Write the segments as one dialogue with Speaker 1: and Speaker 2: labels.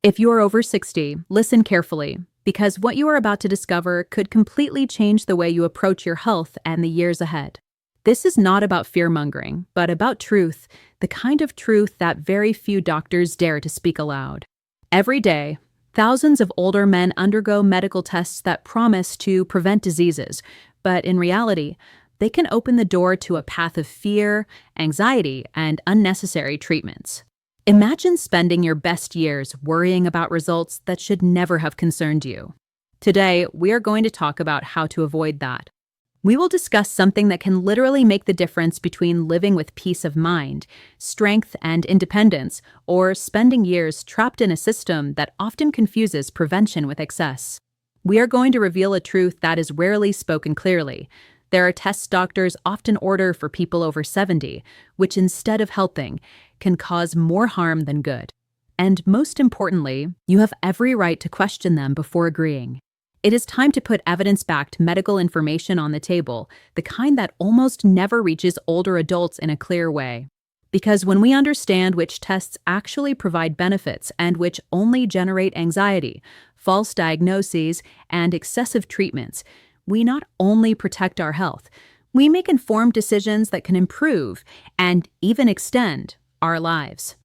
Speaker 1: If you are over 60, listen carefully, because what you are about to discover could completely change the way you approach your health and the years ahead. This is not about fear-mongering, but about truth, the kind of truth that very few doctors dare to speak aloud. Every day, thousands of older men undergo medical tests that promise to prevent diseases, but in reality, they can open the door to a path of fear, anxiety, and unnecessary treatments. Imagine spending your best years worrying about results that should never have concerned you. Today, we are going to talk about how to avoid that. We will discuss something that can literally make the difference between living with peace of mind, strength, and independence, or spending years trapped in a system that often confuses prevention with excess. We are going to reveal a truth that is rarely spoken clearly. There are tests doctors often order for people over 70, which instead of helping, can cause more harm than good. And most importantly, you have every right to question them before agreeing. It is time to put evidence-backed medical information on the table, the kind that almost never reaches older adults in a clear way. Because when we understand which tests actually provide benefits and which only generate anxiety, false diagnoses, and excessive treatments, we not only protect our health, we make informed decisions that can improve and even extend our lives.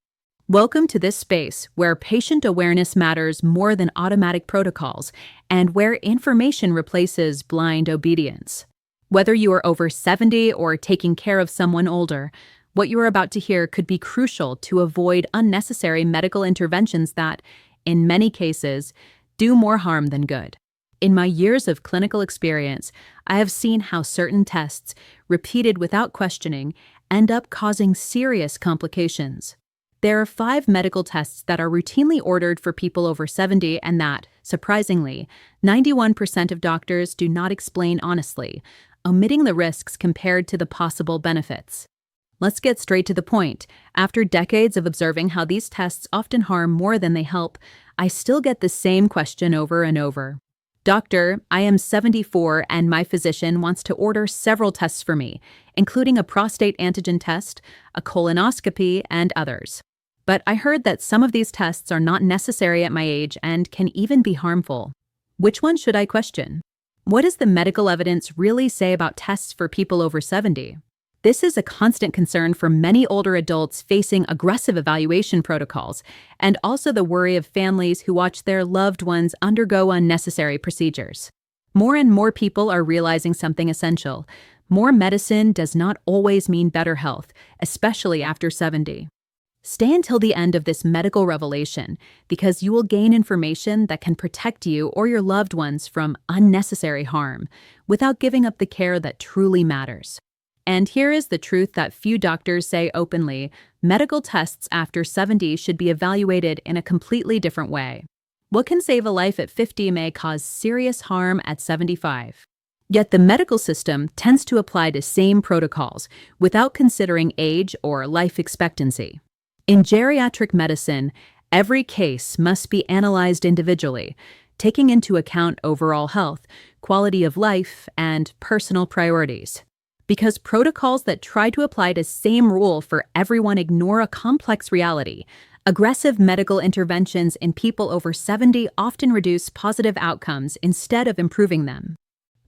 Speaker 1: Welcome to this space where patient awareness matters more than automatic protocols and where information replaces blind obedience. Whether you are over 70 or taking care of someone older, what you are about to hear could be crucial to avoid unnecessary medical interventions that, in many cases, do more harm than good. In my years of clinical experience, I have seen how certain tests, repeated without questioning, end up causing serious complications. There are 5 medical tests that are routinely ordered for people over 70 and that, surprisingly, 91% of doctors do not explain honestly, omitting the risks compared to the possible benefits. Let's get straight to the point. After decades of observing how these tests often harm more than they help, I still get the same question over and over. Doctor, I am 74 and my physician wants to order several tests for me, including a prostate antigen test, a colonoscopy, and others. But I heard that some of these tests are not necessary at my age and can even be harmful. Which one should I question? What does the medical evidence really say about tests for people over 70? This is a constant concern for many older adults facing aggressive evaluation protocols, and also the worry of families who watch their loved ones undergo unnecessary procedures. More and more people are realizing something essential. More medicine does not always mean better health, especially after 70. Stay until the end of this medical revelation, because you will gain information that can protect you or your loved ones from unnecessary harm, without giving up the care that truly matters. And here is the truth that few doctors say openly: medical tests after 70 should be evaluated in a completely different way. What can save a life at 50 may cause serious harm at 75. Yet the medical system tends to apply the same protocols without considering age or life expectancy. In geriatric medicine, every case must be analyzed individually, taking into account overall health, quality of life, and personal priorities. Because protocols that try to apply the same rule for everyone ignore a complex reality, aggressive medical interventions in people over 70 often reduce positive outcomes instead of improving them.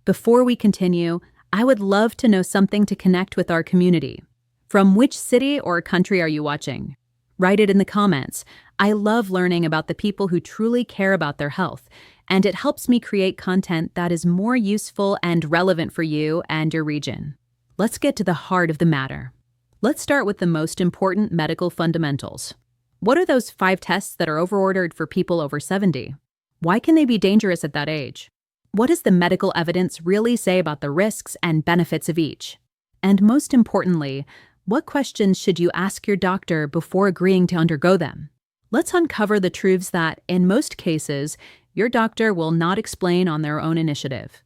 Speaker 1: Before we continue, I would love to know something to connect with our community. From which city or country are you watching? Write it in the comments. I love learning about the people who truly care about their health, and it helps me create content that is more useful and relevant for you and your region. Let's get to the heart of the matter. Let's start with the most important medical fundamentals. What are those 5 tests that are overordered for people over 70? Why can they be dangerous at that age? What does the medical evidence really say about the risks and benefits of each? And most importantly, what questions should you ask your doctor before agreeing to undergo them? Let's uncover the truths that, in most cases, your doctor will not explain on their own initiative.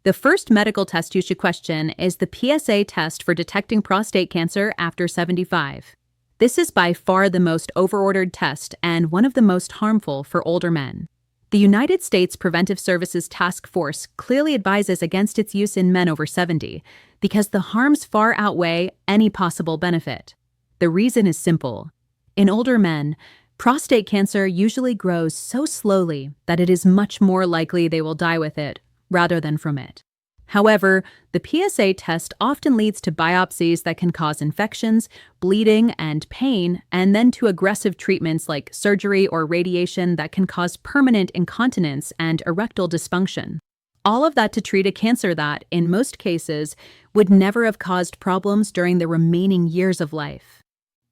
Speaker 1: The first medical test you should question is the PSA test for detecting prostate cancer after 75. This is by far the most overordered test and one of the most harmful for older men. The United States Preventive Services Task Force clearly advises against its use in men over 70 because the harms far outweigh any possible benefit. The reason is simple. In older men, Prostate cancer usually grows so slowly that it is much more likely they will die with it rather than from it. However, the PSA test often leads to biopsies that can cause infections, bleeding, and pain, and then to aggressive treatments like surgery or radiation that can cause permanent incontinence and erectile dysfunction. All of that to treat a cancer that, in most cases, would never have caused problems during the remaining years of life.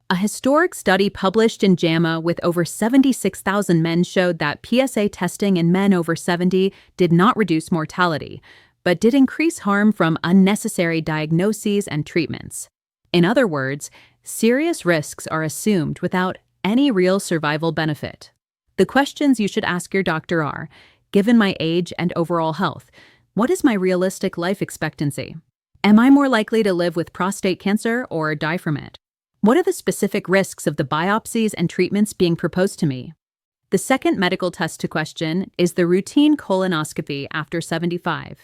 Speaker 1: A historic study published in JAMA with over 76,000 men showed that PSA testing in men over 70 did not reduce mortality, but did increase harm from unnecessary diagnoses and treatments. In other words, serious risks are assumed without any real survival benefit. The questions you should ask your doctor are, given my age and overall health, what is my realistic life expectancy? Am I more likely to live with prostate cancer or die from it? What are the specific risks of the biopsies and treatments being proposed to me? The second medical test to question is the routine colonoscopy after 75.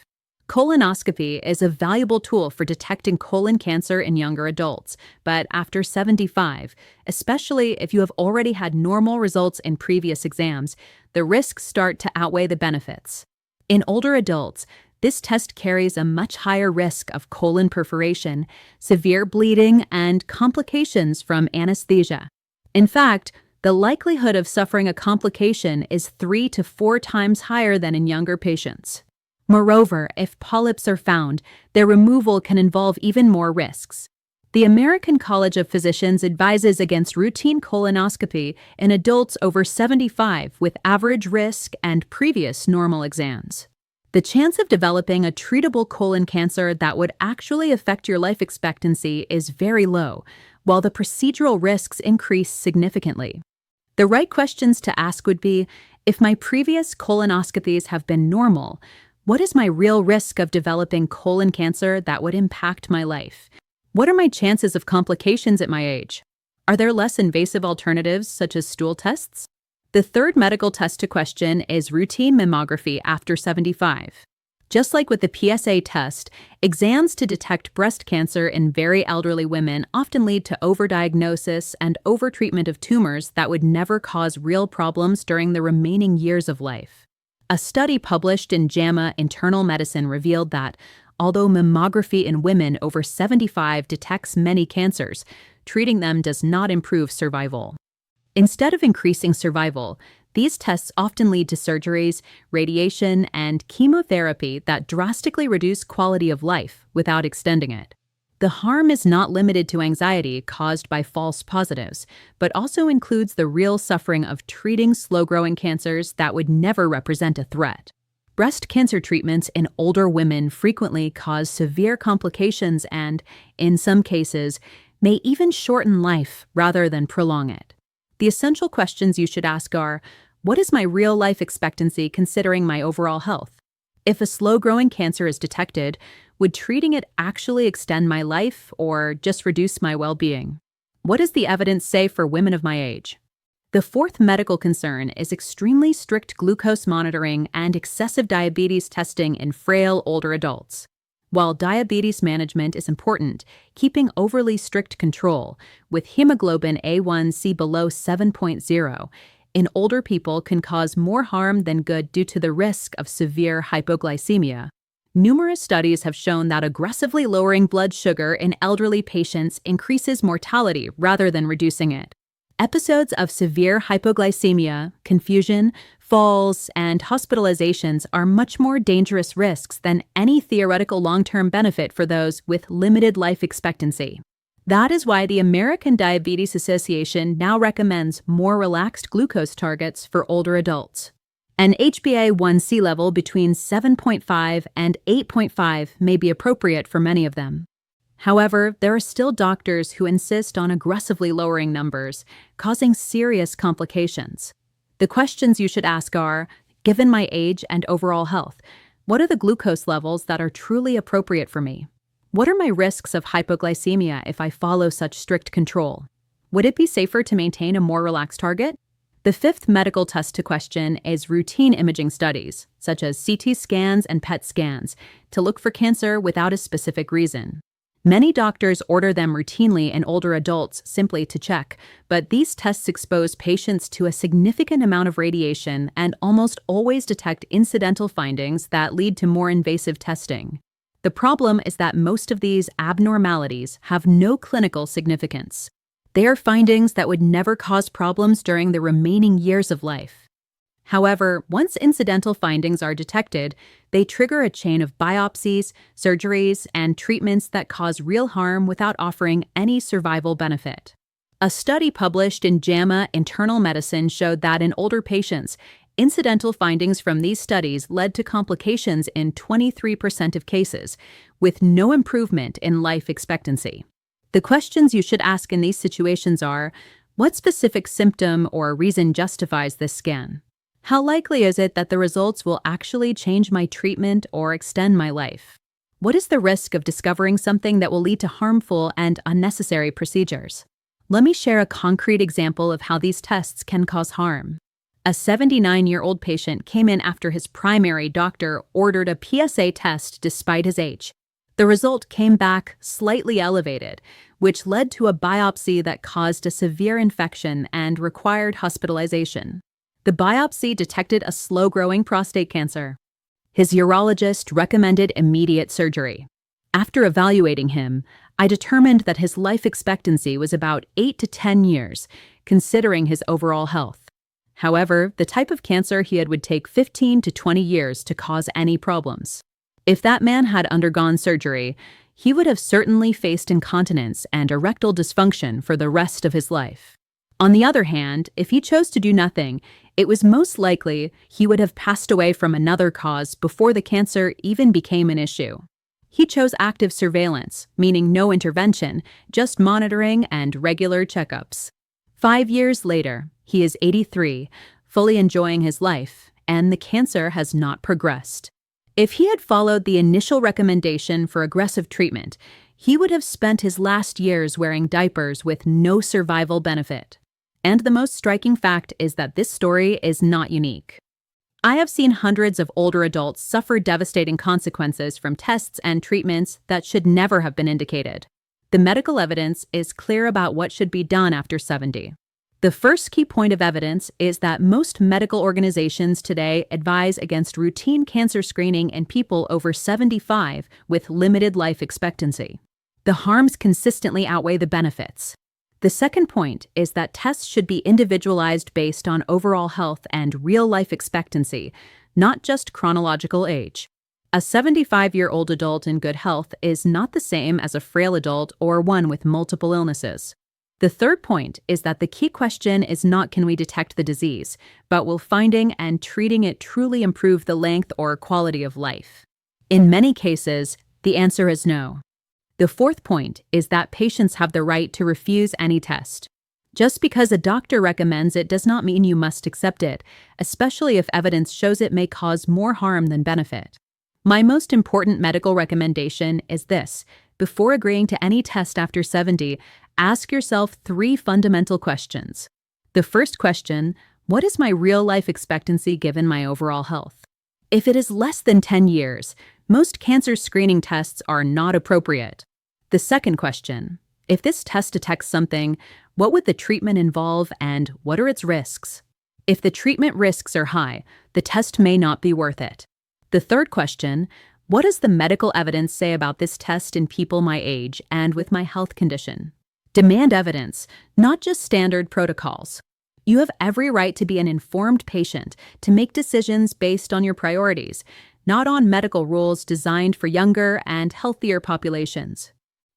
Speaker 1: Colonoscopy is a valuable tool for detecting colon cancer in younger adults, but after 75, especially if you have already had normal results in previous exams, the risks start to outweigh the benefits. In older adults, this test carries a much higher risk of colon perforation, severe bleeding, and complications from anesthesia. In fact, the likelihood of suffering a complication is 3 to 4 times higher than in younger patients. Moreover, if polyps are found, their removal can involve even more risks. The American College of Physicians advises against routine colonoscopy in adults over 75 with average risk and previous normal exams. The chance of developing a treatable colon cancer that would actually affect your life expectancy is very low, while the procedural risks increase significantly. The right questions to ask would be, if my previous colonoscopies have been normal, what is my real risk of developing colon cancer that would impact my life? What are my chances of complications at my age? Are there less invasive alternatives such as stool tests? The third medical test to question is routine mammography after 75. Just like with the PSA test, exams to detect breast cancer in very elderly women often lead to overdiagnosis and overtreatment of tumors that would never cause real problems during the remaining years of life. A study published in JAMA Internal Medicine revealed that, although mammography in women over 75 detects many cancers, treating them does not improve survival. Instead of increasing survival, these tests often lead to surgeries, radiation, and chemotherapy that drastically reduce quality of life without extending it. The harm is not limited to anxiety caused by false positives, but also includes the real suffering of treating slow-growing cancers that would never represent a threat. Breast cancer treatments in older women frequently cause severe complications and, in some cases, may even shorten life rather than prolong it. The essential questions you should ask are, what is my real life expectancy considering my overall health? If a slow-growing cancer is detected, would treating it actually extend my life or just reduce my well-being? What does the evidence say for women of my age? The fourth medical concern is extremely strict glucose monitoring and excessive diabetes testing in frail older adults. While diabetes management is important, keeping overly strict control, with hemoglobin A1C below 7.0, in older people can cause more harm than good due to the risk of severe hypoglycemia. Numerous studies have shown that aggressively lowering blood sugar in elderly patients increases mortality rather than reducing it. Episodes of severe hypoglycemia, confusion, falls, and hospitalizations are much more dangerous risks than any theoretical long-term benefit for those with limited life expectancy. That is why the American Diabetes Association now recommends more relaxed glucose targets for older adults. An HbA1c level between 7.5 and 8.5 may be appropriate for many of them. However, there are still doctors who insist on aggressively lowering numbers, causing serious complications. The questions you should ask are, given my age and overall health, what are the glucose levels that are truly appropriate for me? What are my risks of hypoglycemia if I follow such strict control? Would it be safer to maintain a more relaxed target? The fifth medical test to question is routine imaging studies, such as CT scans and PET scans, to look for cancer without a specific reason. Many doctors order them routinely in older adults simply to check, but these tests expose patients to a significant amount of radiation and almost always detect incidental findings that lead to more invasive testing. The problem is that most of these abnormalities have no clinical significance. They are findings that would never cause problems during the remaining years of life. However, once incidental findings are detected, they trigger a chain of biopsies, surgeries, and treatments that cause real harm without offering any survival benefit. A study published in JAMA Internal Medicine showed that in older patients, incidental findings from these studies led to complications in 23% of cases, with no improvement in life expectancy. The questions you should ask in these situations are, what specific symptom or reason justifies this scan? How likely is it that the results will actually change my treatment or extend my life? What is the risk of discovering something that will lead to harmful and unnecessary procedures? Let me share a concrete example of how these tests can cause harm. A 79-year-old patient came in after his primary doctor ordered a PSA test despite his age. The result came back slightly elevated, which led to a biopsy that caused a severe infection and required hospitalization. The biopsy detected a slow-growing prostate cancer. His urologist recommended immediate surgery. After evaluating him, I determined that his life expectancy was about 8 to 10 years, considering his overall health. However, the type of cancer he had would take 15 to 20 years to cause any problems. If that man had undergone surgery, he would have certainly faced incontinence and erectile dysfunction for the rest of his life. On the other hand, if he chose to do nothing, it was most likely he would have passed away from another cause before the cancer even became an issue. He chose active surveillance, meaning no intervention, just monitoring and regular checkups. 5 years later, he is 83, fully enjoying his life, and the cancer has not progressed. If he had followed the initial recommendation for aggressive treatment, he would have spent his last years wearing diapers with no survival benefit. And the most striking fact is that this story is not unique. I have seen hundreds of older adults suffer devastating consequences from tests and treatments that should never have been indicated. The medical evidence is clear about what should be done after 70. The first key point of evidence is that most medical organizations today advise against routine cancer screening in people over 75 with limited life expectancy. The harms consistently outweigh the benefits. The second point is that tests should be individualized based on overall health and real life expectancy, not just chronological age. A 75-year-old adult in good health is not the same as a frail adult or one with multiple illnesses. The third point is that the key question is not can we detect the disease, but will finding and treating it truly improve the length or quality of life? In many cases, the answer is no. The fourth point is that patients have the right to refuse any test. Just because a doctor recommends it does not mean you must accept it, especially if evidence shows it may cause more harm than benefit. My most important medical recommendation is this: before agreeing to any test after 70, ask yourself 3 fundamental questions. The first question, what is my real life expectancy given my overall health? If it is less than 10 years, most cancer screening tests are not appropriate. The second question, if this test detects something, what would the treatment involve and what are its risks? If the treatment risks are high, the test may not be worth it. The third question, what does the medical evidence say about this test in people my age and with my health condition? Demand evidence, not just standard protocols. You have every right to be an informed patient, to make decisions based on your priorities, not on medical rules designed for younger and healthier populations.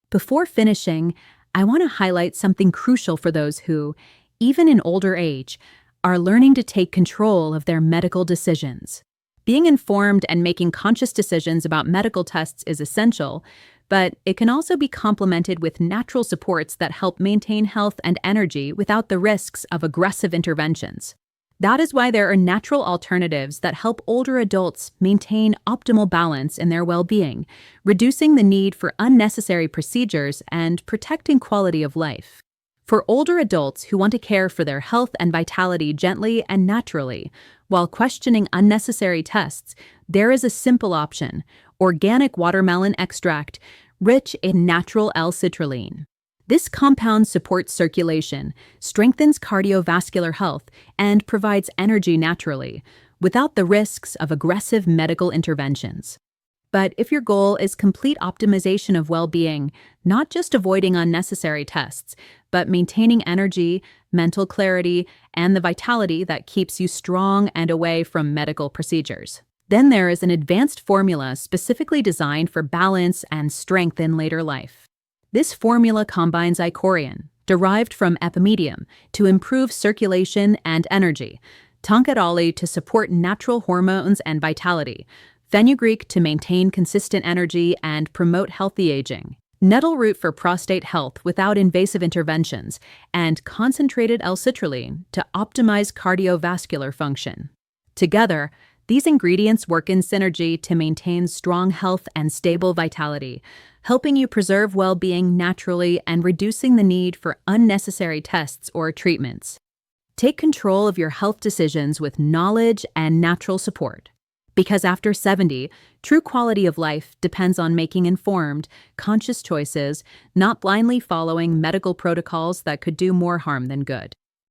Speaker 1: Before finishing, I want to highlight something crucial for those who, even in older age, are learning to take control of their medical decisions. Being informed and making conscious decisions about medical tests is essential, but it can also be complemented with natural supports that help maintain health and energy without the risks of aggressive interventions. That is why there are natural alternatives that help older adults maintain optimal balance in their well-being, reducing the need for unnecessary procedures and protecting quality of life. For older adults who want to care for their health and vitality gently and naturally, while questioning unnecessary tests, there is a simple option: organic watermelon extract, rich in natural L-citrulline. This compound supports circulation, strengthens cardiovascular health, and provides energy naturally, without the risks of aggressive medical interventions. But if your goal is complete optimization of well-being, not just avoiding unnecessary tests, but maintaining energy, mental clarity, and the vitality that keeps you strong and away from medical procedures, then there is an advanced formula specifically designed for balance and strength in later life. This formula combines icorian, derived from epimedium, to improve circulation and energy, tonkat to support natural hormones and vitality, fenugreek to maintain consistent energy and promote healthy aging, nettle root for prostate health without invasive interventions, and concentrated L-citrulline to optimize cardiovascular function. Together, these ingredients work in synergy to maintain strong health and stable vitality, helping you preserve well-being naturally and reducing the need for unnecessary tests or treatments. Take control of your health decisions with knowledge and natural support. Because after 70, true quality of life depends on making informed, conscious choices, not blindly following medical protocols that could do more harm than good.